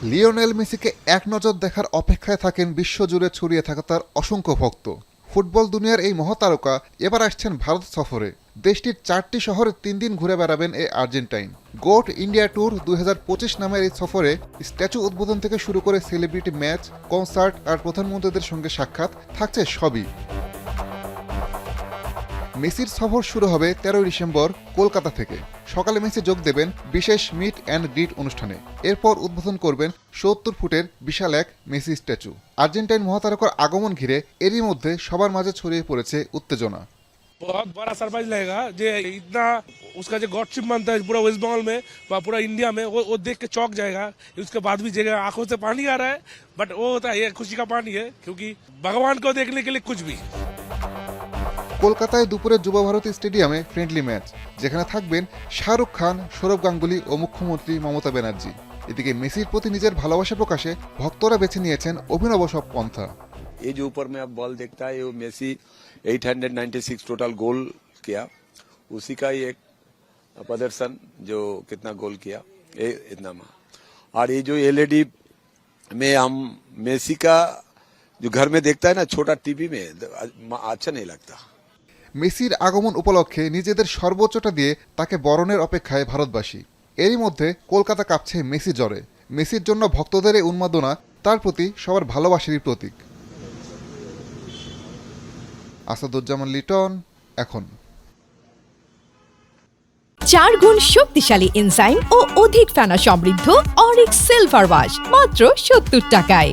Lionel মেসিকে এক নজর দেখার অপেক্ষায় থাকেন বিশ্বজুড়ে ছড়িয়ে থাকা তার অসংখ্য ভক্ত। ফুটবল দুনিয়ার এই মহাতারকা এবার আসছেন ভারত সফরে। দেশটির 4টি শহরে 3 দিন ঘুরে বেড়াবেন এই আর্জেন্টাইন। গোট ইন্ডিয়া ট্যুর 2025 নামের এই সফরে স্ট্যাচু উদ্বোধন থেকে শুরু করে সেলিব্রিটি ম্যাচ, কনসার্ট আর প্রধানমন্ত্রীদের সঙ্গে সাক্ষাৎ থাকছে সবই। মেসির সফর শুরু হবে 13 ডিসেম্বর কলকাতা থেকে। সকালে মেসি যোগ দেবেন বিশেষ মিট অ্যান্ড গ্রিট অনুষ্ঠানে। এরপর উদ্বোধন করবেন 70 ফুটের বিশাল এক মেসি স্ট্যাচু। আর্জেন্টাইন মহাতারকার আগমন ঘিরে এরই মধ্যে সবার মাঝে ছড়িয়ে পড়েছে উত্তেজনা। बहुत बड़ा सरप्राइज लगेगा जो इतना उसका जो गॉडशिप मानता है पूरा वेस्ट बंगाल में व पूरा इंडिया में वो देख के चौंक जाएगा। उसके बाद भी जगह आंखों से पानी आ रहा है, बट वो होता है ये खुशी का पानी है क्योंकि भगवान को देखने के लिए कुछ भी। কলকাতায় দুপুরে যুব ভারতী স্টেডিয়ামে ফ্রেন্ডলি ম্যাচ, যেখানে থাকবেন শাহরুখ খান, সৌরভ গাঙ্গুলি ও মুখ্যমন্ত্রী মমতা ব্যানার্জি। এদিকে মেসির প্রতি নিজের ভালোবাসা প্রকাশে ভক্তরা বেছে নিয়েছেন অভিনব সব পন্থা। ये जो ऊपर में अब बॉल देखता है, ये मेसी 896 टोटल गोल किया, उसी का ही एक प्रदर्शन जो कितना गोल किया इतना में। और ये जो एलईडी में हम मेसी का जो घर में देखता है ना छोटा टीवी में, अच्छा नहीं लगता। মেসির আগমন উপলক্ষে নিজেদের সর্বোচ্চটা দিয়ে তাকে বরণের অপেক্ষায় ভারতবাসী। এরই মধ্যে কলকাতা কাঁপছে মেসি জ্বরে। মেসির জন্য ভক্তদের এই উন্মাদনা তার প্রতি সবার ভালোবাসারই প্রতীক। আসাদুজ্জামান লিটন, এখন। 4 গুণ শক্তিশালী এনজাইম ও অধিক ফেনা সমৃদ্ধ অরিক সিলভার ওয়াশ মাত্র 70 টাকায়।